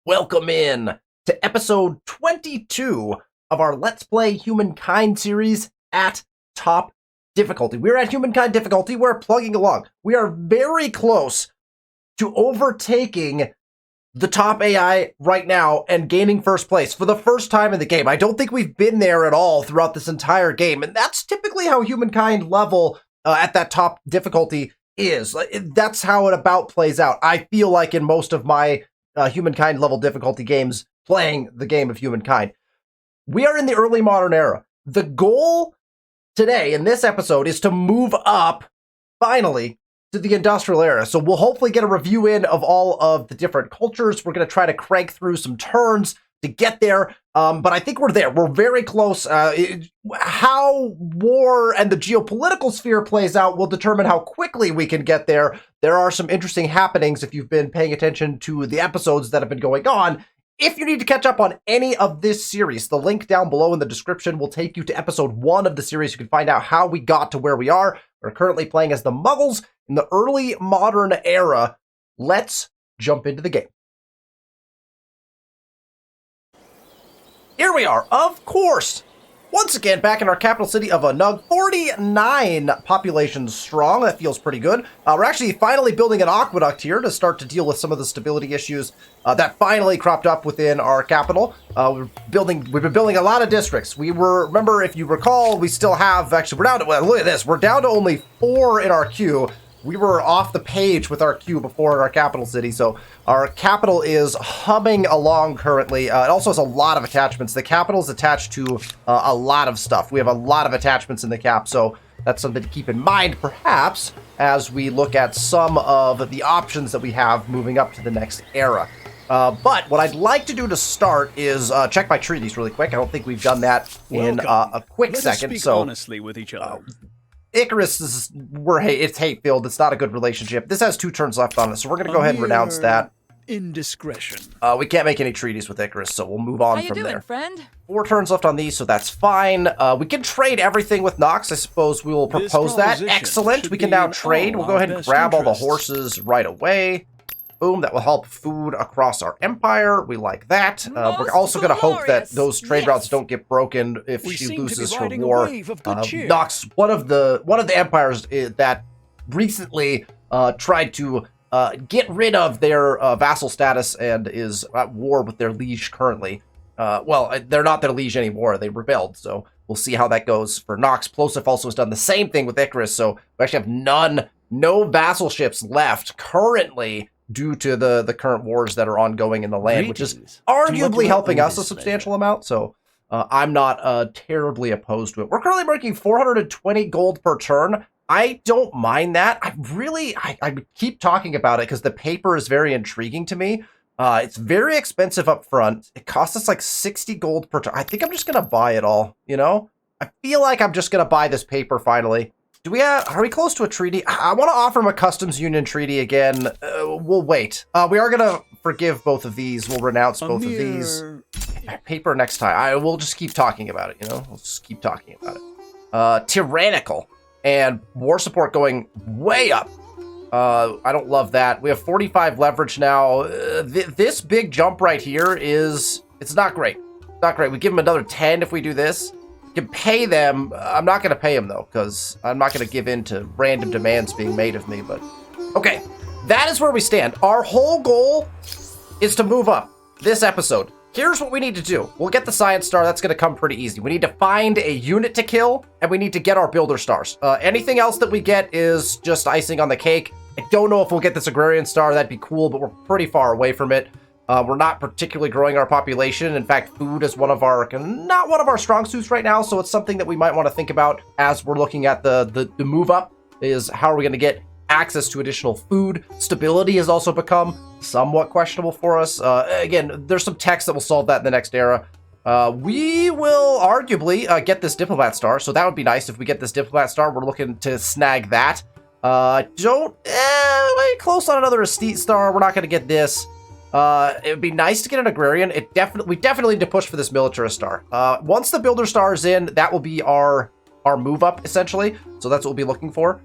Welcome in to episode 22 of our Let's Play Humankind series at top difficulty. We're at Humankind difficulty. We're plugging along. We are very close to overtaking the top AI right now and gaining first place for the first time in the game. I don't think we've been there at all throughout this entire game, and that's typically how Humankind level at that top difficulty is. That's how it about plays out. I feel like in most of my Humankind level difficulty games playing the game of Humankind. We are in the early modern era. The goal today in this episode is to move up, finally, to the industrial era. So we'll hopefully get a review in of all of the different cultures. We're going to try to crank through some turns to get there, but I think we're there. We're very close. How war and the geopolitical sphere plays out will determine how quickly we can get there. There are some interesting happenings if you've been paying attention to the episodes that have been going on. If you need to catch up on any of this series, the link down below in the description will take you to episode 1 of the series. You can find out how we got to where we are. We're currently playing as the Muggles in the early modern era. Let's jump into the game. Here we are, of course, once again back in our capital city of Anug, 49 population strong. That feels pretty good. We're actually finally building an aqueduct here to start to deal with some of the stability issues that finally cropped up within our capital. We've been building a lot of districts. Remember, if you recall, we still have, actually, we're down to, well, look at this, we're down to only 4 in our queue. We were off the page with our queue before in our capital city, so our capital is humming along currently. It also has a lot of attachments. The capital is attached to a lot of stuff. We have a lot of attachments in the cap, so that's something to keep in mind, perhaps, as we look at some of the options that we have moving up to the next era. But what I'd like to do to start is check my treaties really quick. I don't think we've done that in a quick second. Let us speak honestly with each other. Icarus it's hate-filled. It's not a good relationship. This has 2 turns left on it, so we're going to go ahead and renounce that. Indiscretion. We can't make any treaties with Icarus, so we'll move on from there. Friend? 4 turns left on these, so that's fine. We can trade everything with Nox. I suppose we will propose that. Excellent. We can now trade. We'll go ahead and grab all the horses right away. Boom, that will help food across our empire. We like that. We're also going to hope that those trade routes don't get broken if she loses her war. Nox, one of the empires that recently tried to get rid of their vassal status and is at war with their liege currently. Well, they're not their liege anymore. They rebelled, so we'll see how that goes for Nox. Plosif also has done the same thing with Icarus, so we actually have no vassal ships left currently, due to the current wars that are ongoing in the land, which is arguably helping us a substantial amount, so I'm not terribly opposed to it. We're currently making 420 gold per turn. I don't mind that. I keep talking about it because the paper is very intriguing to me. It's very expensive up front. It costs us like 60 gold per turn. I think I'm just going to buy it all, you know? I feel like I'm just going to buy this paper finally. Are we close to a treaty? I want to offer him a customs union treaty again. We'll wait. We are going to forgive both of these. We'll renounce both of these. Paper next time. We'll just keep talking about it, you know? We'll just keep talking about it. Tyrannical. And war support going way up. I don't love that. We have 45 leverage now. This big jump right here it's not great. Not great. We give him another 10 if we do this. Can pay them. I'm not going to pay them, though, because I'm not going to give in to random demands being made of me, but okay. That is where we stand. Our whole goal is to move up this episode. Here's what we need to do. We'll get the science star. That's going to come pretty easy. We need to find a unit to kill, and we need to get our builder stars. Anything else that we get is just icing on the cake. I don't know if we'll get this agrarian star. That'd be cool, but we're pretty far away from it. We're not particularly growing our population. In fact, food is not one of our strong suits right now, so it's something that we might want to think about as we're looking at the move up, is how are we going to get access to additional food. Stability has also become somewhat questionable for us. Again, there's some text that will solve that in the next era. We will arguably get this diplomat star, so that would be nice if we get this diplomat star. We're looking to snag that. Close on another estate star. We're not going to get this. It would be nice to get an agrarian. We definitely need to push for this militarist star. Once the builder star is in, that will be our move up, essentially. So that's what we'll be looking for.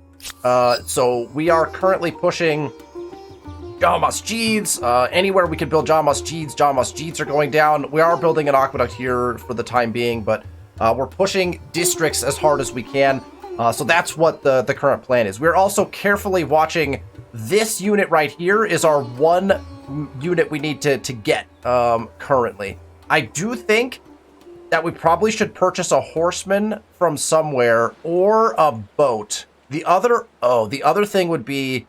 So we are currently pushing Jawa Masjids. Anywhere we can build Jawa Masjids are going down. We are building an aqueduct here for the time being, but we're pushing districts as hard as we can. So that's what the current plan is. We're also carefully watching this unit right here is our one unit we need to get currently. I do think that we probably should purchase a horseman from somewhere or a boat. The other thing would be,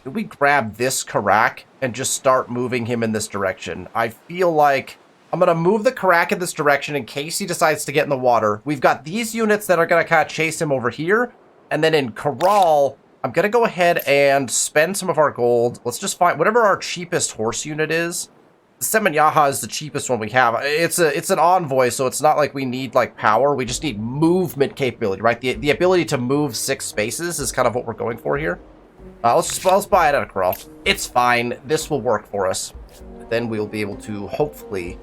do we grab this Karak and just start moving him in this direction? I feel like I'm going to move the Karak in this direction in case he decides to get in the water. We've got these units that are going to kind of chase him over here. And then in Corral, I'm going to go ahead and spend some of our gold. Let's just find whatever our cheapest horse unit is. The Semenyaha is the cheapest one we have. It's an envoy, so it's not like we need like power. We just need movement capability, right? The ability to move 6 spaces is kind of what we're going for here. Let's buy it at a Corral. It's fine. This will work for us. Then we'll be able to hopefully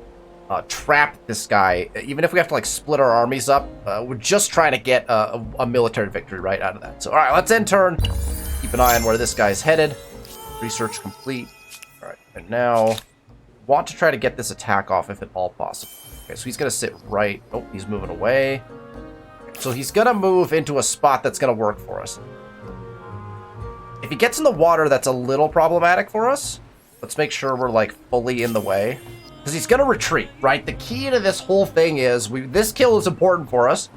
trap this guy. Even if we have to like split our armies up, we're just trying to get a military victory right out of that. So all right, let's end turn. Keep an eye on where this guy's headed. Research complete. All right, and now want to try to get this attack off if at all possible. Okay, so he's gonna sit right. Oh, he's moving away. So he's gonna move into a spot that's gonna work for us. If he gets in the water, that's a little problematic for us. Let's make sure we're like fully in the way. Because he's going to retreat, right? The key to this whole thing is, this kill is important for us.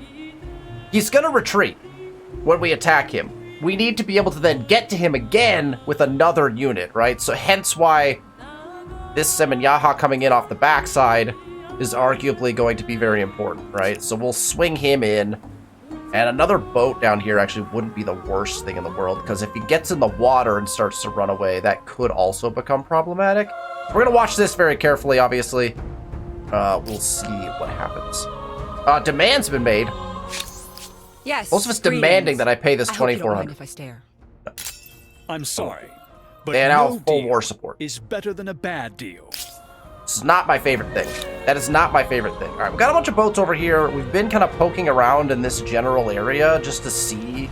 He's going to retreat when we attack him. We need to be able to then get to him again with another unit, right? So hence why this Semenyaha coming in off the backside is arguably going to be very important, right? So we'll swing him in. And another boat down here actually wouldn't be the worst thing in the world, because if he gets in the water and starts to run away, that could also become problematic. We're going to watch this very carefully, obviously. We'll see what happens. Demand's been made. Yes. Most of us demanding that I pay this $2,400. If I stare. I'm sorry, but and now no full deal war support. is better than a bad deal. This is not my favorite thing. That is not my favorite thing. All right, we've got a bunch of boats over here. We've been kind of poking around in this general area just to see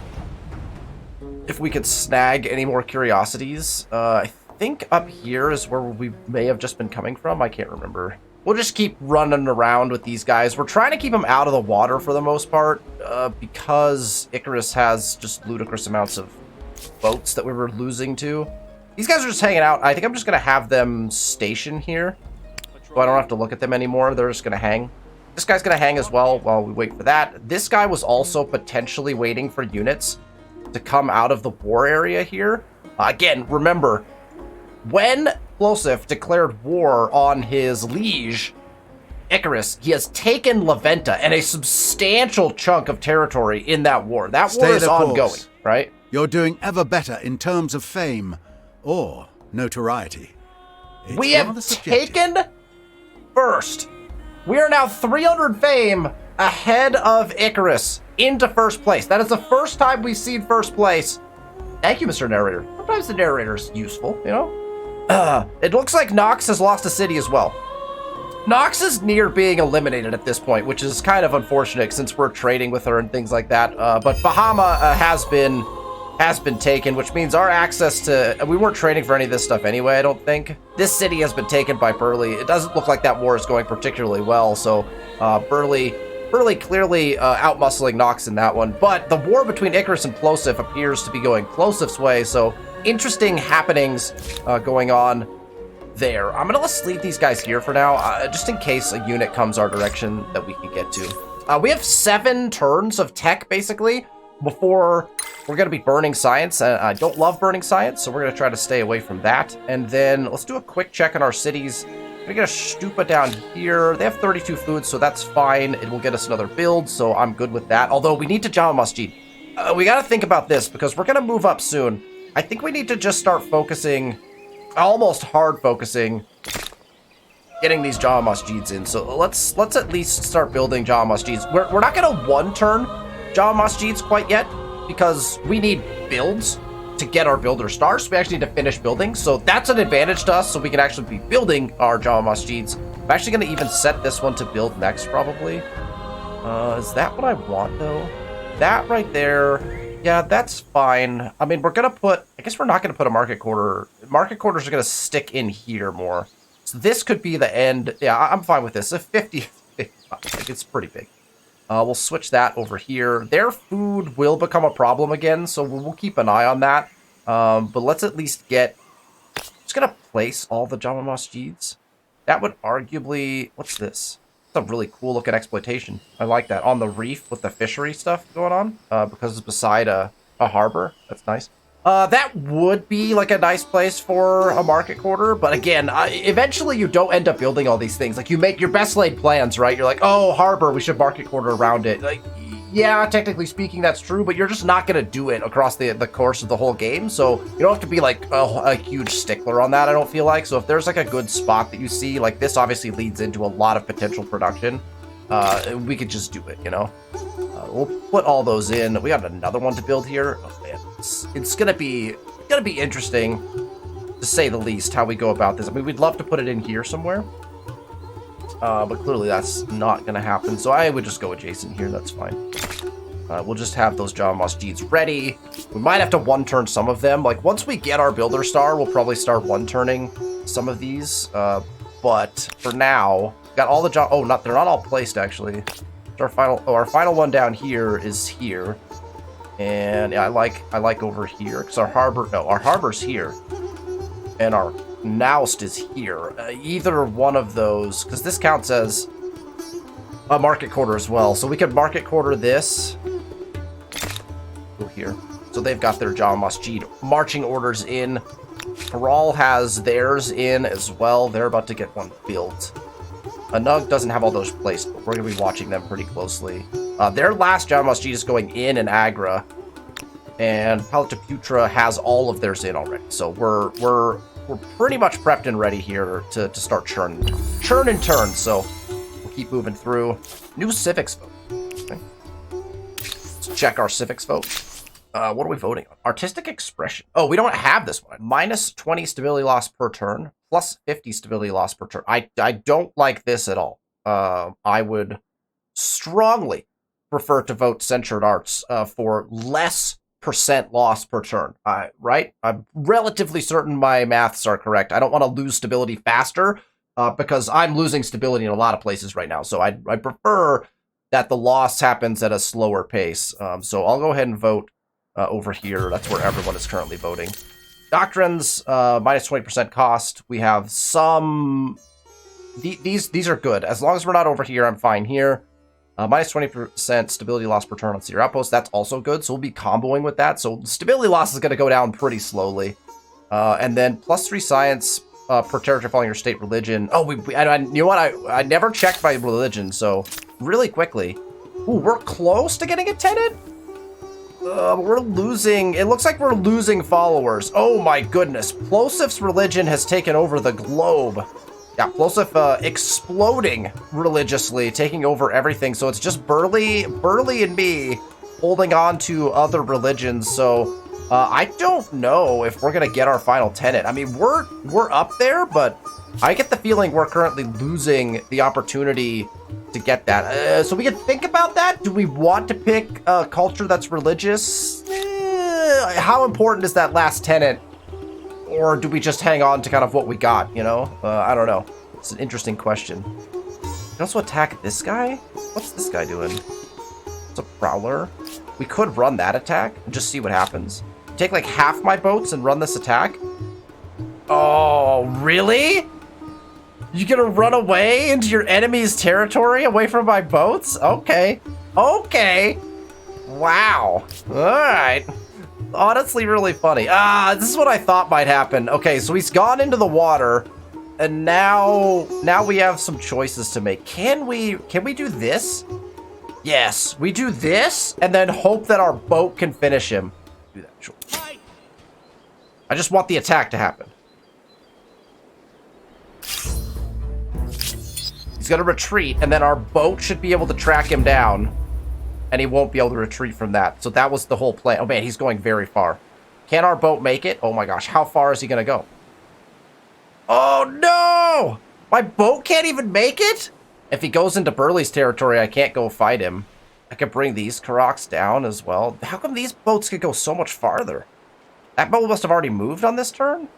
if we could snag any more curiosities. I think up here is where we may have just been coming from. I can't remember. We'll just keep running around with these guys. We're trying to keep them out of the water for the most part because Icarus has just ludicrous amounts of boats that we were losing to. These guys are just hanging out. I think I'm just going to have them station here, so I don't have to look at them anymore. They're just going to hang. This guy's going to hang as well while we wait for that. This guy was also potentially waiting for units to come out of the war area here. Again, remember, when Plosif declared war on his liege, Icarus, he has taken Laventa and a substantial chunk of territory in that war. That war is ongoing, right? You're doing ever better in terms of fame or notoriety. We have taken first. We are now 300 fame ahead of Icarus into first place. That is the first time we've seen first place. Thank you, Mr. Narrator. Sometimes the narrator's useful, you know? It looks like Nox has lost a city as well. Nox is near being eliminated at this point, which is kind of unfortunate since we're trading with her and things like that. But Bahama has been taken, which means our access to... We weren't trading for any of this stuff anyway, I don't think. This city has been taken by Burley. It doesn't look like that war is going particularly well, so Burley clearly outmuscling Nox in that one. But the war between Icarus and Plosif appears to be going Plosif's way, so interesting happenings going on there. I'm gonna let's leave these guys here for now, just in case a unit comes our direction that we can get to. We have 7 turns of tech, basically, before we're going to be burning science. I don't love burning science, so we're going to try to stay away from that. And then let's do a quick check on our cities. We're going to get a stupa down here. They have 32 food, so that's fine. It will get us another build, so I'm good with that. Although we need to Jama Masjid. We got to think about this because we're going to move up soon. I think we need to just start focusing, almost hard focusing, getting these Jama Masjids in. So let's at least start building Jama Masjids. We're not going to one-turn Jama Masjids quite yet, because we need builds to get our builder stars. We actually need to finish building, so that's an advantage to us, so we can actually be building our Jama Masjids. I'm actually going to even set this one to build next, probably. Is that what I want, though? That right there Yeah, that's fine. I mean, we're going to put... I guess we're not going to put a market quarter. Market quarters are going to stick in here more. So this could be the end. Yeah, I'm fine with this. A 50... It's pretty big. We'll switch that over here. Their food will become a problem again, so we'll keep an eye on that. But let's at least get... Just going to place all the Jama Masjids. That would arguably... What's this? A really cool looking exploitation. I like that. On the reef with the fishery stuff going on, because it's beside a harbor. That's nice. That would be like a nice place for a market quarter, but again, eventually you don't end up building all these things. Like, you make your best laid plans, right? You're like, oh, harbor, we should market quarter around it. Like, yeah, technically speaking, that's true, but you're just not going to do it across the course of the whole game, so you don't have to be, like, a huge stickler on that, I don't feel like. So if there's, like, a good spot that you see, like, this obviously leads into a lot of potential production, we could just do it, you know? We'll put all those in. We got another one to build here. Oh, man. It's going to be interesting, to say the least, how we go about this. I mean, we'd love to put it in here somewhere. But clearly that's not going to happen, so I would just go adjacent here, that's fine. We'll just have those Jama Masjids ready. We might have to one-turn some of them. Like, once we get our Builder Star, we'll probably start one-turning some of these. But for now, got all the they're not all placed, actually. Our final one down here is here. And yeah, I like over here, because our harbor's here. And our Naust is here. Either one of those, because this counts as a market quarter as well, so we could market quarter this. Go here. So they've got their Jama Masjid marching orders in. Paral has theirs in as well. They're about to get one built. Anug doesn't have all those placed, but we're going to be watching them pretty closely. Their last Jama Masjid is going in Agra, and Palataputra has all of theirs in already. So we're pretty much prepped and ready here to start churn and turn. So we'll keep moving through. New civics vote. Okay. Let's check our civics vote. What are we voting on? Artistic expression. Oh, we don't have this one. Minus 20 stability loss per turn, plus 50 stability loss per turn. I don't like this at all. I would strongly prefer to vote censored arts for less percent loss per turn. Right? I'm relatively certain my maths are correct. I don't want to lose stability faster because I'm losing stability in a lot of places right now. So I prefer that the loss happens at a slower pace. So I'll go ahead and vote over here. That's where everyone is currently voting. Doctrines, minus 20% cost. We have some... These are good. As long as we're not over here, I'm fine here. Minus 20% stability loss per turn on Cedar Outpost. That's also good, so we'll be comboing with that. So stability loss is going to go down pretty slowly. And then plus 3 science per territory following your state religion. Oh, you know what? I never checked my religion, so really quickly. Ooh, we're close to getting a tenant? We're losing... It looks like we're losing followers. Oh my goodness. Plosif's religion has taken over the globe. Yeah, Plosif exploding religiously, taking over everything. So it's just Burley and me holding on to other religions. So I don't know if we're going to get our final tenant. I mean, we're up there, but I get the feeling we're currently losing the opportunity to get that. So we can think about that. Do we want to pick a culture that's religious? How important is that last tenant? Or do we just hang on to kind of what we got, you know? I don't know. It's an interesting question. We can also attack this guy? What's this guy doing? It's a prowler. We could run that attack and just see what happens. Take like half my boats and run this attack? Oh, really? You gonna run away into your enemy's territory away from my boats? Okay. Okay. Wow. All right. Honestly, really funny. This is what I thought might happen. Okay, so he's gone into the water, and now we have some choices to make. Can we do this? Yes, we do this, and then hope that our boat can finish him. Do that, sure. I just want the attack to happen. He's gonna retreat, and then our boat should be able to track him down. And he won't be able to retreat from that. So that was the whole plan. Oh man, he's going very far. Can our boat make it? Oh my gosh, how far is he gonna go? Oh no! My boat can't even make it? If he goes into Burley's territory, I can't go fight him. I could bring these Karoks down as well. How come these boats could go so much farther? That boat must have already moved on this turn? All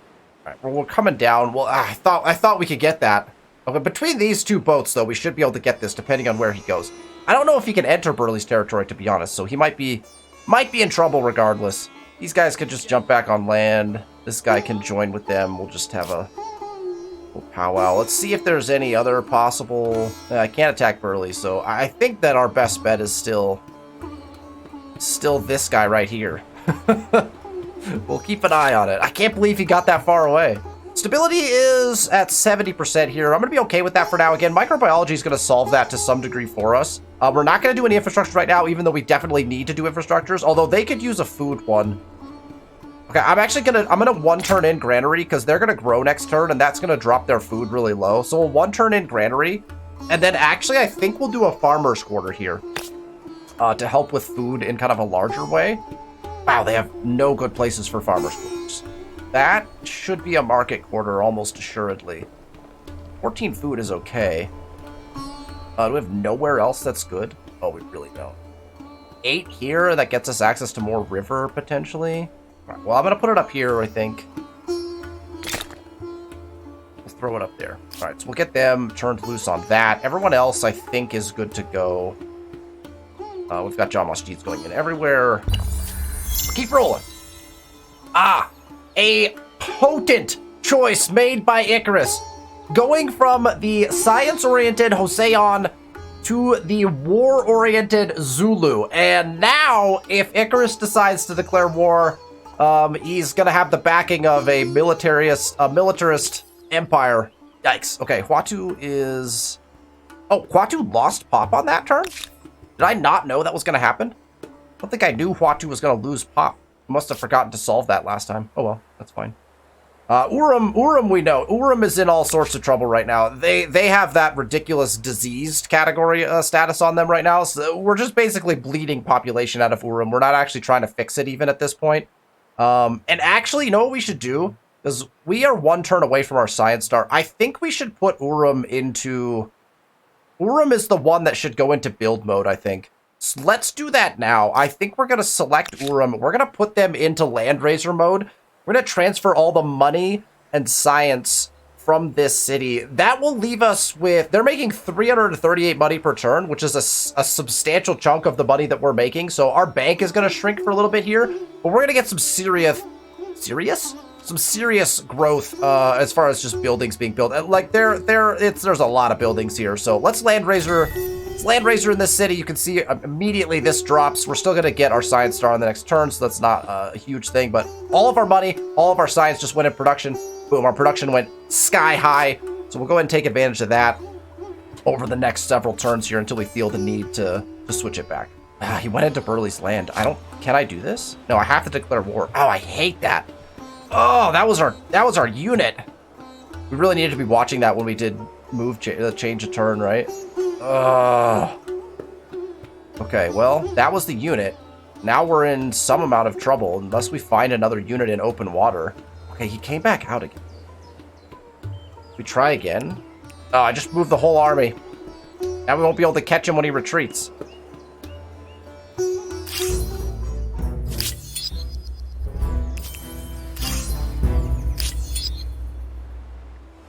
right, well, we're coming down. Well, I thought we could get that. Okay, between these two boats, though, we should be able to get this, depending on where he goes. I don't know if he can enter Burley's territory, to be honest, so he might be in trouble regardless. These guys could just jump back on land. This guy can join with them. We'll just have a little powwow. Let's see if there's any other possible... I can't attack Burley, so I think that our best bet is still this guy right here. We'll keep an eye on it. I can't believe he got that far away. Stability is at 70% here. I'm going to be okay with that for now. Again, microbiology is going to solve that to some degree for us. We're not going to do any infrastructure right now, even though we definitely need to do infrastructures, although they could use a food one. Okay, I'm going to one turn in granary because they're going to grow next turn, and that's going to drop their food really low. So we'll one turn in granary, and then actually I think we'll do a farmer's quarter here to help with food in kind of a larger way. Wow, they have no good places for farmer's quarters. That should be a market quarter almost assuredly. 14 food is okay. Do we have nowhere else that's good? Oh, we really don't. 8 here, that gets us access to more river potentially. All right, well, I'm going to put it up here, I think. We'll throw it up there. All right, so we'll get them turned loose on that. Everyone else, I think, is good to go. We've got John Mosteeds going in everywhere. Keep rolling. Ah, a potent choice made by Icarus. Going from the science-oriented Hoseon to the war-oriented Zulu. And now, if Icarus decides to declare war, he's going to have the backing of a militarist empire. Yikes. Okay, Huatu is... Oh, Huatu lost Pop on that turn? Did I not know that was going to happen? I don't think I knew Huatu was going to lose Pop. I must have forgotten to solve that last time. Oh well, that's fine. Urim we know. Urim is in all sorts of trouble right now. They have that ridiculous diseased category status on them right now. So we're just basically bleeding population out of Urim. We're not actually trying to fix it even at this point. And actually, you know what we should do? Because we are one turn away from our Science Star. I think we should put Urim into... Urim is the one that should go into build mode, I think. So let's do that now. I think we're going to select Urim. We're going to put them into Landraiser mode. We're going to transfer all the money and science from this city. That will leave us with... They're making 338 money per turn, which is a substantial chunk of the money that we're making. So our bank is going to shrink for a little bit here. But we're going to get some serious growth as far as just buildings being built. Like, there's a lot of buildings here. So let's Landraiser in this city. You can see immediately this drops. We're still going to get our Science Star on the next turn, so that's not a huge thing. But all of our money, all of our science just went in production. Boom, our production went sky high. So we'll go ahead and take advantage of that over the next several turns here until we feel the need to switch it back. He went into Burley's land. Can I do this? No, I have to declare war. Oh, I hate that. Oh, that was our unit. We really needed to be watching that when we did change a turn, right? Okay, well, that was the unit. Now we're in some amount of trouble unless we find another unit in open water. Okay, he came back out again. We try again. Oh, I just moved the whole army. Now we won't be able to catch him when he retreats.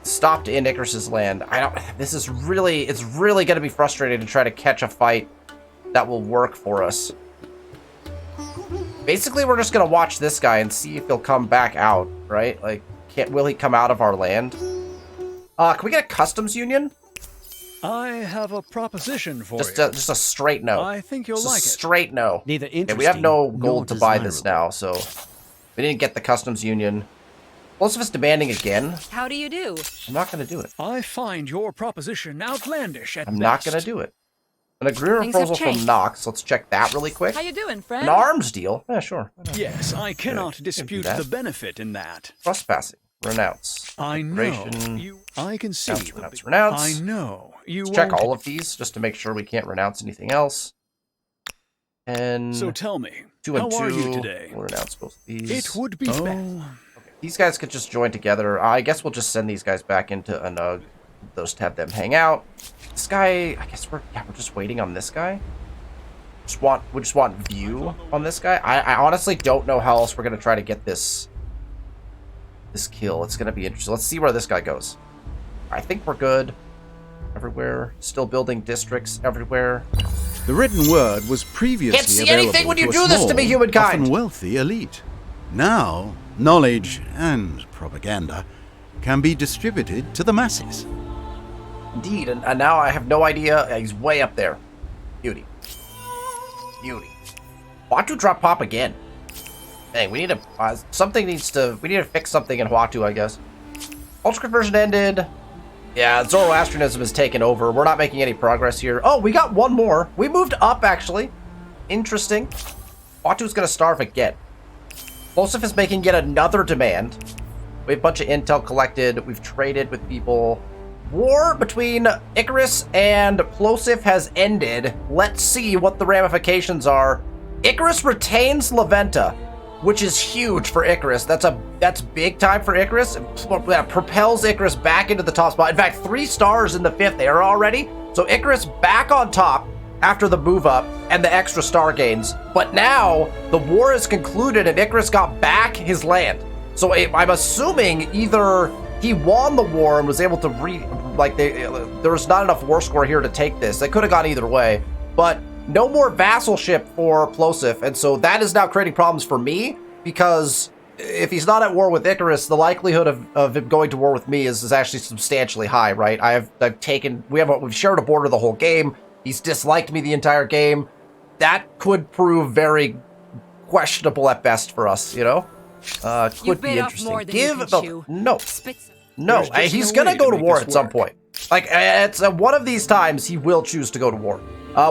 Stopped in Icarus's land. It's really going to be frustrating to try to catch a fight that will work for us. Basically, we're just going to watch this guy and see if he'll come back out, right? Like, will he come out of our land? Can we get a customs union? I have a proposition for you. Just a straight no. I think you'll like it. Straight no. Neither interesting. Okay, we have no gold to buy desirable. this now, so we didn't get the customs union. Most of us demanding again. How do you do? I'm not going to do it. I find your proposition outlandish at I'm not best. going to do it. An agreement Things have proposal from changed. Nox. Let's check that really quick. How you doing, An friend? arms deal. Yeah, sure. Yes, I cannot dispute that. the benefit in that. Trespassing. Renounce. I know. Declaration. I can see. Renounce, renounce. I know. You Let's check won't- all of these just to make sure we can't renounce anything else. And So tell me, 2 and how 2. are you today? We'll renounce both of these. It would be best. These guys could just join together. I guess we'll just send these guys back into Anug. Those to have them hang out. This guy, I guess we're just waiting on this guy. We just want view on this guy. I honestly don't know how else we're gonna try to get this kill. It's gonna be interesting. Let's see where this guy goes. I think we're good. Everywhere. Still building districts everywhere. The written word was previously Can't see available anything when you to a do this to small, me, Humankind! often wealthy elite. Now, knowledge and propaganda can be distributed to the masses. Indeed, and now I have no idea. He's way up there. Beauty. Beauty. Huatu drop pop again. Hey, we need to... we need to fix something in Huatu, I guess. Ultra conversion ended. Yeah, Zoroastrianism is taken over. We're not making any progress here. Oh, we got one more. We moved up, actually. Interesting. Huatu's gonna starve again. Plosive is making yet another demand. We have a bunch of intel collected. We've traded with people. War between Icarus and Plosive has ended. Let's see what the ramifications are. Icarus retains Laventa, which is huge for Icarus. That's big time for Icarus. That propels Icarus back into the top spot. In fact, 3 stars in the 5th era already. So Icarus back on top after the move up and the extra star gains. But now the war is concluded and Icarus got back his land. So I'm assuming either he won the war and was able to there was not enough war score here to take this. They could have gone either way, but no more vassalship for Plosive, and so that is now creating problems for me, because if he's not at war with Icarus, the likelihood of him going to war with me is actually substantially high, right? We've shared a border the whole game. He's disliked me the entire game. That could prove very questionable at best for us, you know? Could be interesting. No, he's gonna go to war at some point. Like, it's one of these times he will choose to go to war.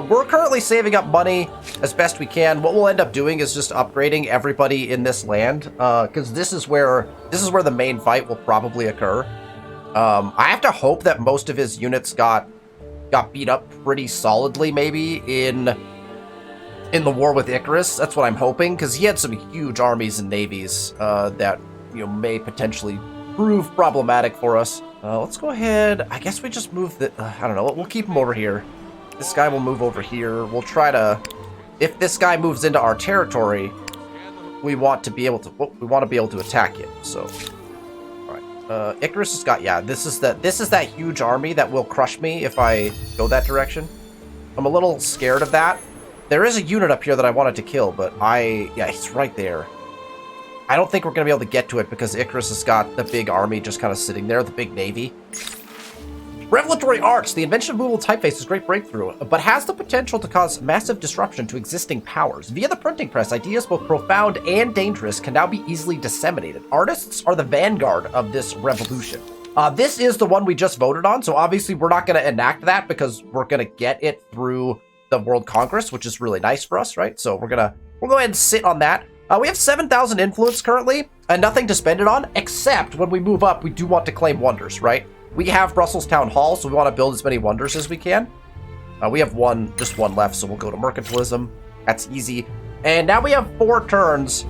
We're currently saving up money as best we can. What we'll end up doing is just upgrading everybody in this land, because this is where the main fight will probably occur. I have to hope that most of his units got beat up pretty solidly, maybe in the war with Icarus. That's what I'm hoping, because he had some huge armies and navies that may potentially prove problematic for us. Let's go ahead. I guess we just move the... I don't know. We'll keep him over here. This guy will move over here. We'll try to... If this guy moves into our territory, we want to be able to attack it. So, all right. Icarus has got... Yeah, this is that huge army that will crush me if I go that direction. I'm a little scared of that. There is a unit up here that I wanted to kill, but yeah, he's right there. I don't think we're going to be able to get to it because Icarus has got the big army just kind of sitting there, the big navy. Revelatory arts. The invention of movable typeface is a great breakthrough, but has the potential to cause massive disruption to existing powers. Via the printing press, ideas both profound and dangerous can now be easily disseminated. Artists are the vanguard of this revolution. This is the one we just voted on, so obviously we're not going to enact that because we're going to get it through the World Congress, which is really nice for us, right? So we'll go ahead and sit on that. We have 7,000 influence currently, and nothing to spend it on, except when we move up, we do want to claim wonders, right? We have Brussels Town Hall, so we want to build as many wonders as we can. We have just one left, so we'll go to mercantilism. That's easy. And now we have 4 turns.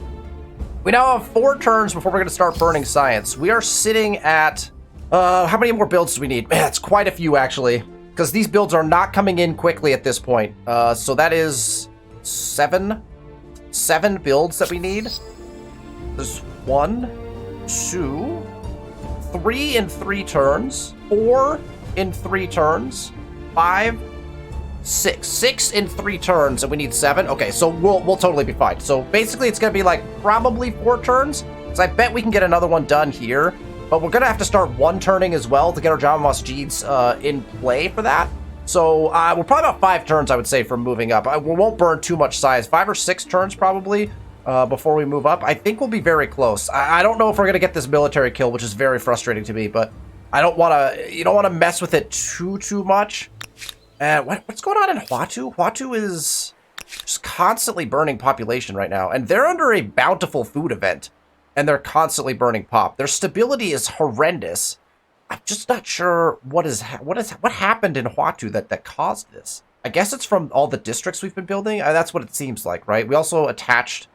We now have 4 turns before we're going to start burning science. We are sitting at... how many more builds do we need? Man, it's quite a few, actually, because these builds are not coming in quickly at this point. So that is 7 builds that we need. There's 1, 2, 3 in 3 turns, 4 in 3 turns, 5, 6 in 3 turns, and we need 7. Okay, so we'll totally be fine. So basically, it's gonna be like probably 4 turns. So I bet we can get another one done here, but we're gonna have to start 1 turning as well to get our Java Masjids in play for that. So we're probably about 5 turns, I would say, from moving up. We won't burn too much size. 5 or 6 turns probably before we move up. I think we'll be very close. I don't know if we're gonna get this military kill, which is very frustrating to me, but I don't want to. You don't want to mess with it too much. What's going on in Huatu? Huatu is just constantly burning population right now, and they're under a bountiful food event, and they're constantly burning pop. Their stability is horrendous. I'm just not sure what happened in Huatu that caused this. I guess it's from all the districts we've been building. That's what it seems like, right? We also attached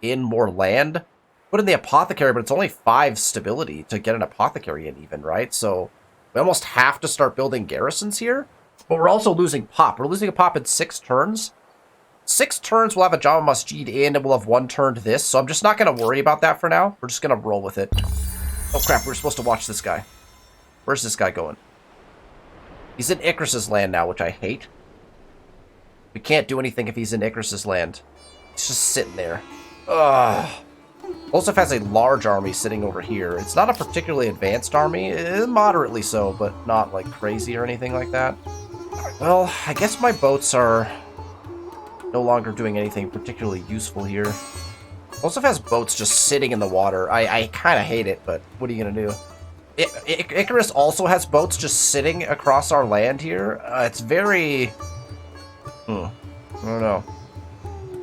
in more land. Put in the apothecary, but it's only 5 stability to get an apothecary in even, right? So we almost have to start building garrisons here. But we're also losing pop. We're losing a pop in 6 turns. 6 turns we'll have a Java Masjid in, and we'll have 1 turn to this, so I'm just not going to worry about that for now. We're just going to roll with it. Oh crap, we're supposed to watch this guy. Where's this guy going? He's in Icarus's land now, which I hate. We can't do anything if he's in Icarus's land. He's just sitting there. Ugh. Olsef has a large army sitting over here. It's not a particularly advanced army. Moderately so, but not like crazy or anything like that. Well, I guess my boats are no longer doing anything particularly useful here. Olsef has boats just sitting in the water. I kind of hate it, but what are you going to do? Icarus also has boats just sitting across our land here. It's very... I don't know.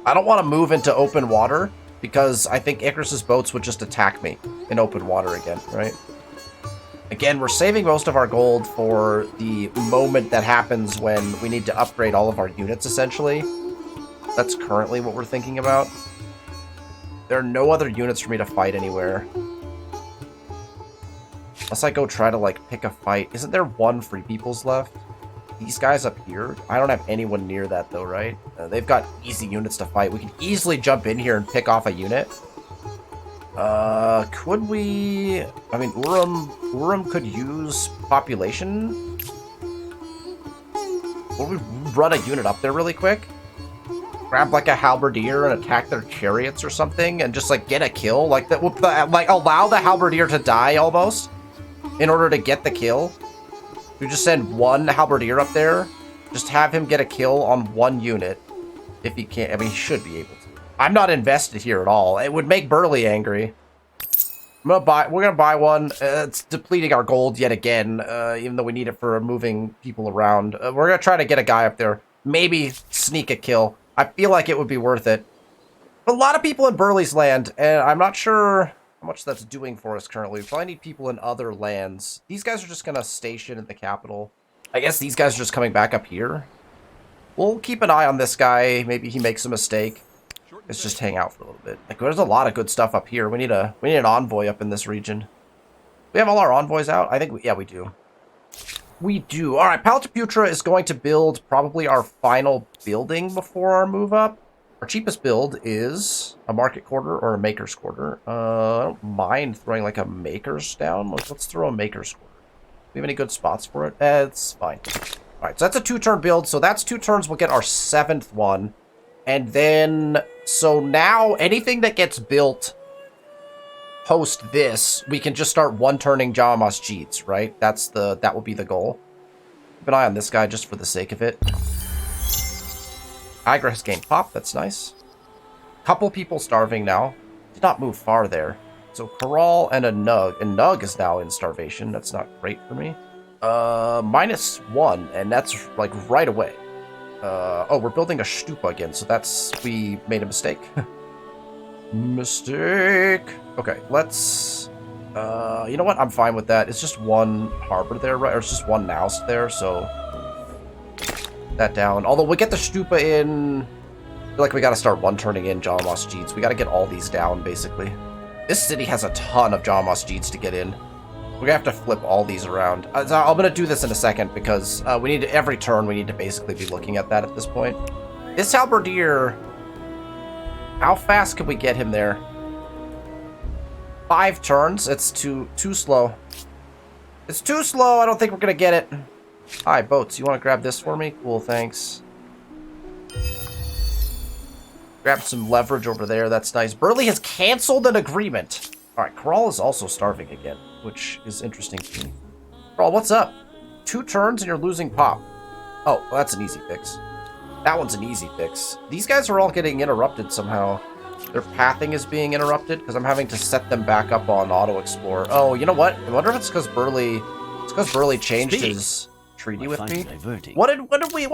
I don't want to move into open water because I think Icarus's boats would just attack me in open water again, right? Again, we're saving most of our gold for the moment that happens when we need to upgrade all of our units, essentially. That's currently what we're thinking about. There are no other units for me to fight anywhere. Unless I go try to, like, pick a fight. Isn't there 1 Free Peoples left? These guys up here? I don't have anyone near that, though, right? They've got easy units to fight. We can easily jump in here and pick off a unit. Could we... I mean, Urim could use population. Would we run a unit up there really quick? Grab, like, a halberdier and attack their chariots or something and just, like, get a kill? Like, like allow the halberdier to die, almost, in order to get the kill? We just send 1 halberdier up there, just have him get a kill on 1 unit, if he can't. I mean, he should be able to. I'm not invested here at all. It would make Burley angry. We're gonna buy one. It's depleting our gold yet again, even though we need it for moving people around. We're gonna try to get a guy up there, maybe sneak a kill. I feel like it would be worth it. But a lot of people in Burley's land, and I'm not sure how much that's doing for us currently. We probably need people in other lands. These guys are just going to station in the capital. I guess these guys are just coming back up here. We'll keep an eye on this guy. Maybe he makes a mistake. Let's just hang out for a little bit. Like, there's a lot of good stuff up here. We need an envoy up in this region. We have all our envoys out? I think, yeah, we do. We do. All right, Palataputra is going to build probably our final building before our move up. Our cheapest build is a market quarter or a maker's quarter. I don't mind throwing like a maker's down. Let's throw a maker's quarter. Do we have any good spots for it? It's fine. All right, so that's a 2-turn build. So that's 2 turns. We'll get our 7th one. And then, so now anything that gets built post this, we can just start 1-turning Jama Masjids, right? That will be the goal. Keep an eye on this guy just for the sake of it. Igra has gained pop, that's nice. Couple people starving now. Did not move far there. So Corral and a Nug. And Nug is now in starvation. That's not great for me. -1, and that's like right away. Oh, we're building a stupa again, so we made a mistake. Mistake. Okay, let's... you know what? I'm fine with that. It's just 1 harbor there, right? Or it's just 1 Naust there, so... that down. Although we get the stupa in... I feel like we gotta start 1-turning in Jama Masjids. We gotta get all these down, basically. This city has a ton of Jama Masjids to get in. We're gonna have to flip all these around. I'm gonna do this in a second, because we need to, every turn we need to basically be looking at that at this point. This halberdier... how fast can we get him there? 5 turns? It's too slow. It's too slow. I don't think we're gonna get it. Hi, boats. You want to grab this for me? Cool, thanks. Grab some leverage over there. That's nice. Burley has canceled an agreement. All right, Corral is also starving again, which is interesting to me. Corral, what's up? 2 turns and you're losing pop. Oh, well, that's an easy fix. That one's an easy fix. These guys are all getting interrupted somehow. Their pathing is being interrupted because I'm having to set them back up on Auto Explorer. Oh, you know what? I wonder if it's because Burley... it's because Burley changed his... treaty with me. What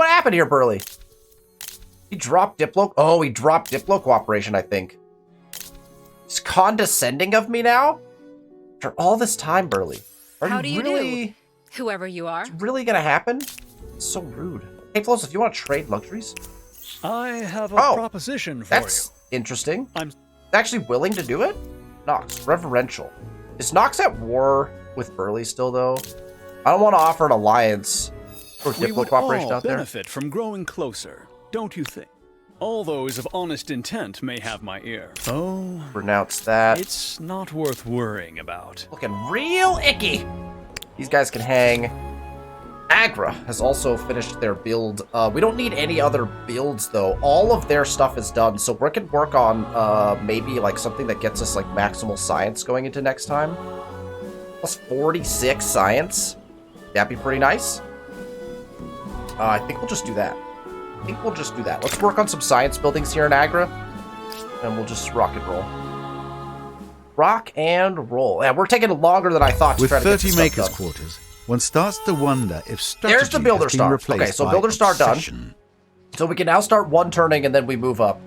happened here, Burley? He dropped Diplo. Oh, he dropped Diplo cooperation, I think. He's condescending of me now? After all this time, Burley. How do you do? Whoever you are. It's really gonna happen? It's so rude. Hey, Floss, if you want to trade luxuries? I have a proposition for you. That's interesting. I'm actually willing to do it? Nox, reverential. Is Nox at war with Burley still, though? I don't want to offer an alliance or Diplo cooperation out there. We would all benefit from growing closer, don't you think? All those of honest intent may have my ear. Oh, Renounce that. it's not worth worrying about. Looking real icky. These guys can hang. Agra has also finished their build. We don't need any other builds, though. All of their stuff is done, so we can work on maybe like something that gets us like maximal science going into next time. Plus 46 science. That'd be pretty nice. I think we'll just do that. Let's work on some science buildings here in Agra, and we'll just rock and roll. Rock and roll. Yeah, we're taking longer than I thought to try to get this With stuff 30 makers' done. quarters, one starts to wonder if strategy There's the builder has been star. replaced Okay, so by builder star done. obsession. So we can now start one turning, and then we move up.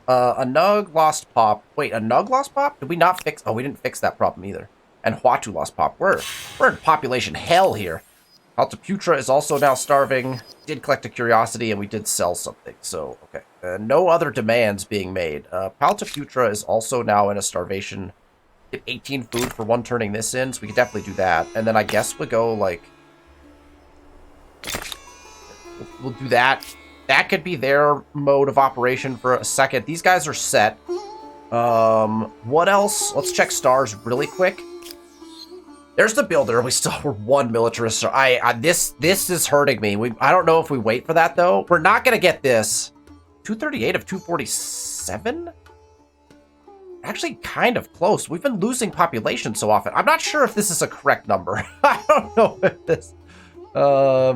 A Nug lost pop. Wait, a Nug lost pop? Did we not fix? Oh, we didn't fix that problem either. And Huatu lost pop. We're in population hell here. Altaputra is also now starving. Did collect a curiosity, and we did sell something. So, okay. No other demands being made. Paltaputra is also now in a starvation. Get 18 food for one turning this in, so we could definitely do that. And then I guess we'll go, like... We'll do that. That could be their mode of operation for a second. These guys are set. What else? Let's check stars really quick. There's the builder. We still were one militarist star. This is hurting me. I don't know if we wait for that, though. We're not going to get this. 238 of 247? Actually, kind of close. We've been losing population so often. I'm not sure if this is a correct number. I don't know if this...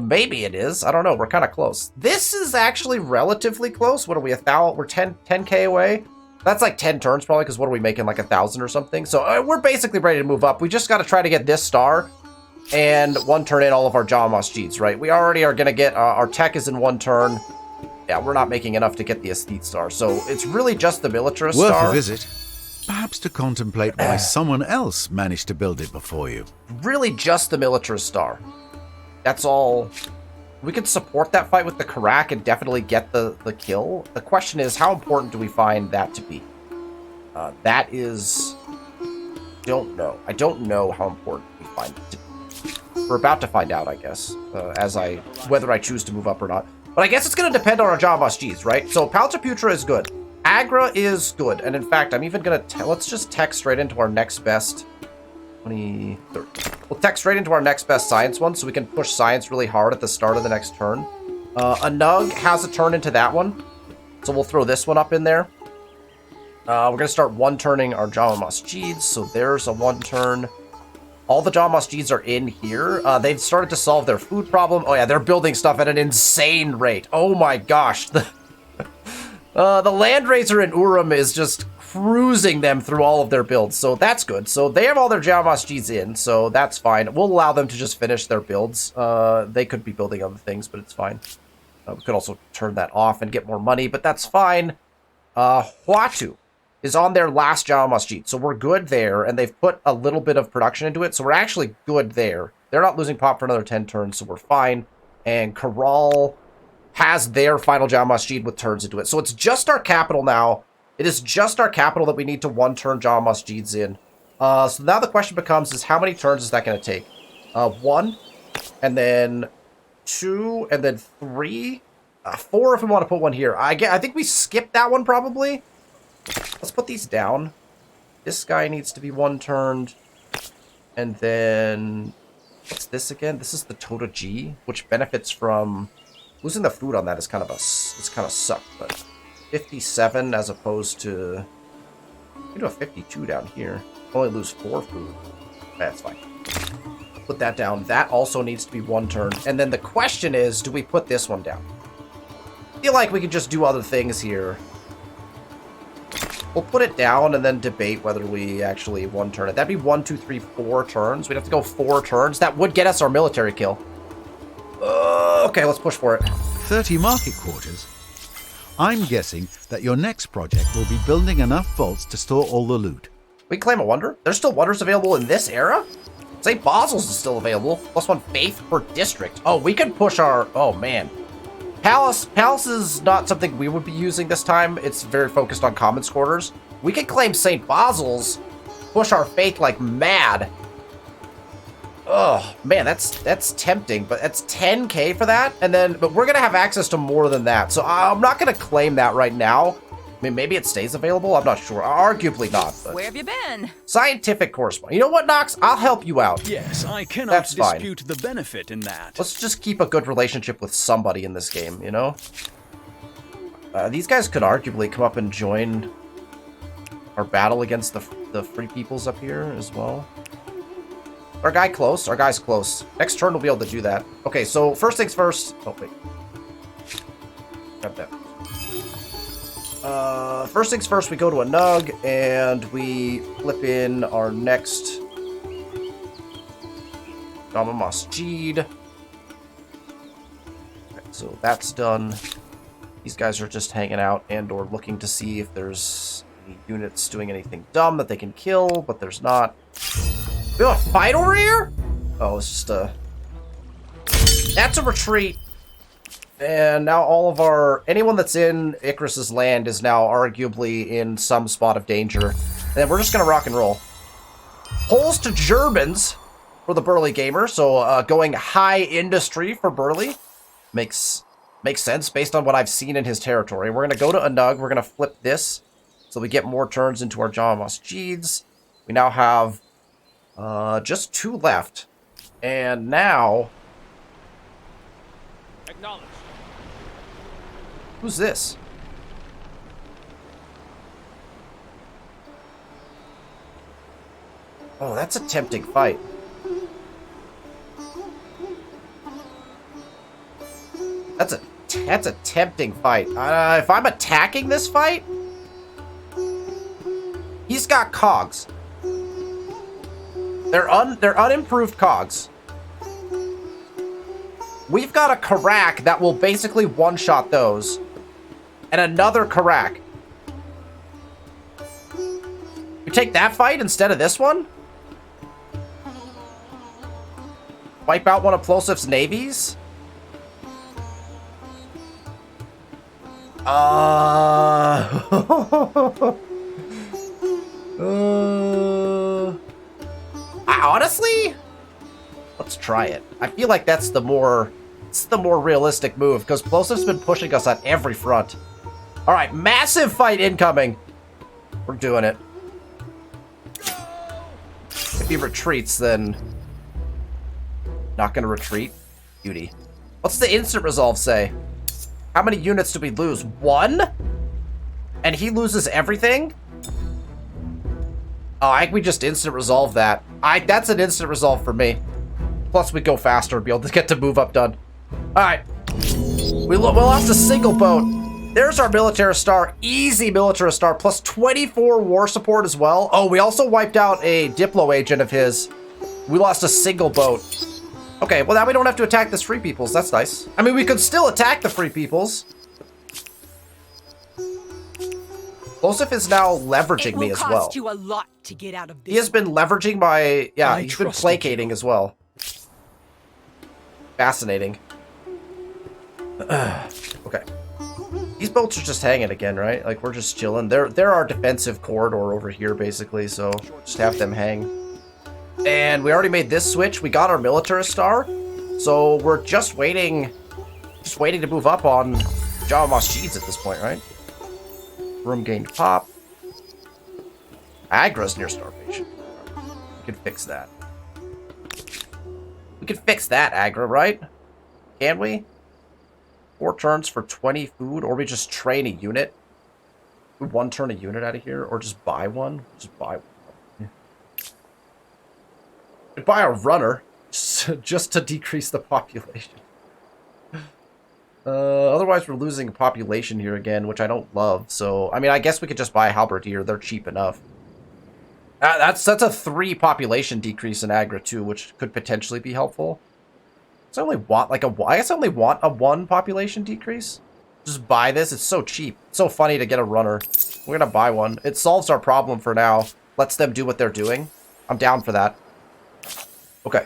maybe it is. I don't know. We're kind of close. This is actually relatively close. What are we, 1,000? We're 10K away. That's like 10 turns probably, because what are we making, like 1,000 or something? So we're basically ready to move up. We just got to try to get this star and one turn in all of our Jamos Jeets, right? We already are going to get, our tech is in one turn. Yeah, we're not making enough to get the Aesthete star. So it's really just the Militarist Worth star. a visit. Perhaps to contemplate why someone else managed to build it before you. Really just the Militarist star. That's all. We could support that fight with the Karak and definitely get the kill. The question is, how important do we find that to be? That is... Don't know. I don't know how important we find it to be. We're about to find out, I guess, whether I choose to move up or not. But I guess it's going to depend on our Jamos Gs, right? So Paltaputra is good. Agra is good. And in fact, I'm even going to... Let's just tech straight into our next best... 20, 30. We'll tech straight into our next best science one, so we can push science really hard at the start of the next turn. A Nug has a turn into that one, so we'll throw this one up in there. We're going to start one-turning our Jamos Jeeds, so there's a one-turn. All the Jamos Jeeds are in here. They've started to solve their food problem. Oh yeah, they're building stuff at an insane rate. Oh my gosh. The Landraiser in Urim is just cruising them through all of their builds, so that's good. So they have all their Jamos Gs in, so that's fine. We'll allow them to just finish their builds. They could be building other things, but it's fine. We could also turn that off and get more money, but that's fine. Huatu is on their last Jamos G, so we're good there, and they've put a little bit of production into it, so we're actually good there. They're not losing pop for another 10 turns, so we're fine. And Karal has their final Jamos G with turns into it. So it's just our capital now. It is just our capital that we need to one-turn Jamos Gs in. So now the question becomes, is how many turns is that going to take? 1, and then 2, and then 3, 4 if we want to put one here. I think we skipped that one probably. Let's put these down. This guy needs to be one-turned. And then, what's this again? This is the Tota G, which benefits from... Losing the food on that is kind of suck, but 57 as opposed to... We can do a 52 down here. Only lose 4 food. That's fine. Put that down. That also needs to be one turn. And then the question is, do we put this one down? I feel like we could just do other things here. We'll put it down and then debate whether we actually one turn it. That'd be 1, 2, 3, 4 turns. We'd have to go 4 turns. That would get us our military kill. Okay, let's push for it. 30 market quarters? I'm guessing that your next project will be building enough vaults to store all the loot. We claim a wonder? There's still wonders available in this era? St. Basil's is still available. +1 faith per district. Oh, we can push our... Oh, man. Palace is not something we would be using this time. It's very focused on common quarters. We can claim St. Basil's, push our faith like mad. Oh, man, that's tempting, but that's 10K for that, but we're gonna have access to more than that, so I'm not gonna claim that right now. I mean, maybe it stays available, I'm not sure. Arguably not. But Where have you been? Scientific correspondent. You know what, Nox? I'll help you out. Yes, I cannot That's fine. dispute the benefit in that. Let's just keep a good relationship with somebody in this game, you know? These guys could arguably come up and join our battle against the free peoples up here as well. Our guy's close. Next turn we'll be able to do that. Okay, so first things first. Oh, wait. Grab that. First things first, we go to a nug, and we flip in our next Jama Masjid. Okay, so that's done. These guys are just hanging out and or looking to see if there's any units doing anything dumb that they can kill, but there's not. We have a fight over here? Oh, it's just a... That's a retreat. And now all of anyone that's in Icarus's land is now arguably in some spot of danger. And then we're just gonna rock and roll. Holes to Germans for the Burly Gamer, so going high industry for Burly. Makes sense based on what I've seen in his territory. We're gonna go to Anug, we're gonna flip this, so we get more turns into our Jama Masjids. We now have just 2 left. And now... Acknowledge. Who's this? Oh, that's a tempting fight. That's a tempting fight. If I'm attacking this fight, he's got cogs. They're unimproved cogs. We've got a Karak that will basically one-shot those. And another Karak. We take that fight instead of this one? Wipe out one of Plosiv's navies? Honestly? Let's try it. I feel like that's the more realistic move, because Plosiv's been pushing us on every front. Alright, massive fight incoming. We're doing it. If he retreats, then... Not gonna retreat. Beauty. What's the instant resolve say? How many units do we lose? 1? And he loses everything? Oh, I think we just instant resolve that. That's an instant resolve for me. Plus, we go faster and be able to get the move up done. Alright. We lost a single boat. There's our militarist star. Easy militarist star. Plus 24 war support as well. Oh, we also wiped out a Diplo agent of his. We lost a single boat. Okay, well now we don't have to attack this Free Peoples. That's nice. I mean, we could still attack the Free Peoples. Plosiv is now leveraging me as well. It will cost you a lot to get out of this. He has been leveraging my... Yeah, he's been placating as well. Fascinating. Okay. These boats are just hanging again, right? Like, we're just chilling. They're our defensive corridor over here, basically, so just have them hang. And we already made this switch. We got our militarist star. So we're just waiting to move up on Jama Masjids at this point, right? Room gained pop. Agra's near starvation. We can fix that. We can fix that, Agra, right? Can we? 4 turns for 20 food, or we just train a unit. We 1 turn a unit out of here, or just buy one. Just buy one. We'd buy a runner, just to decrease the population. Otherwise, we're losing population here again, which I don't love. So, I mean, I guess we could just buy a halberdier. They're cheap enough. That's a 3 population decrease in Agra too, which could potentially be helpful. So I only want I guess I only want a 1 population decrease. Just buy this. It's so cheap. It's so funny to get a runner. We're gonna buy one. It solves our problem for now. Lets them do what they're doing. I'm down for that. Okay.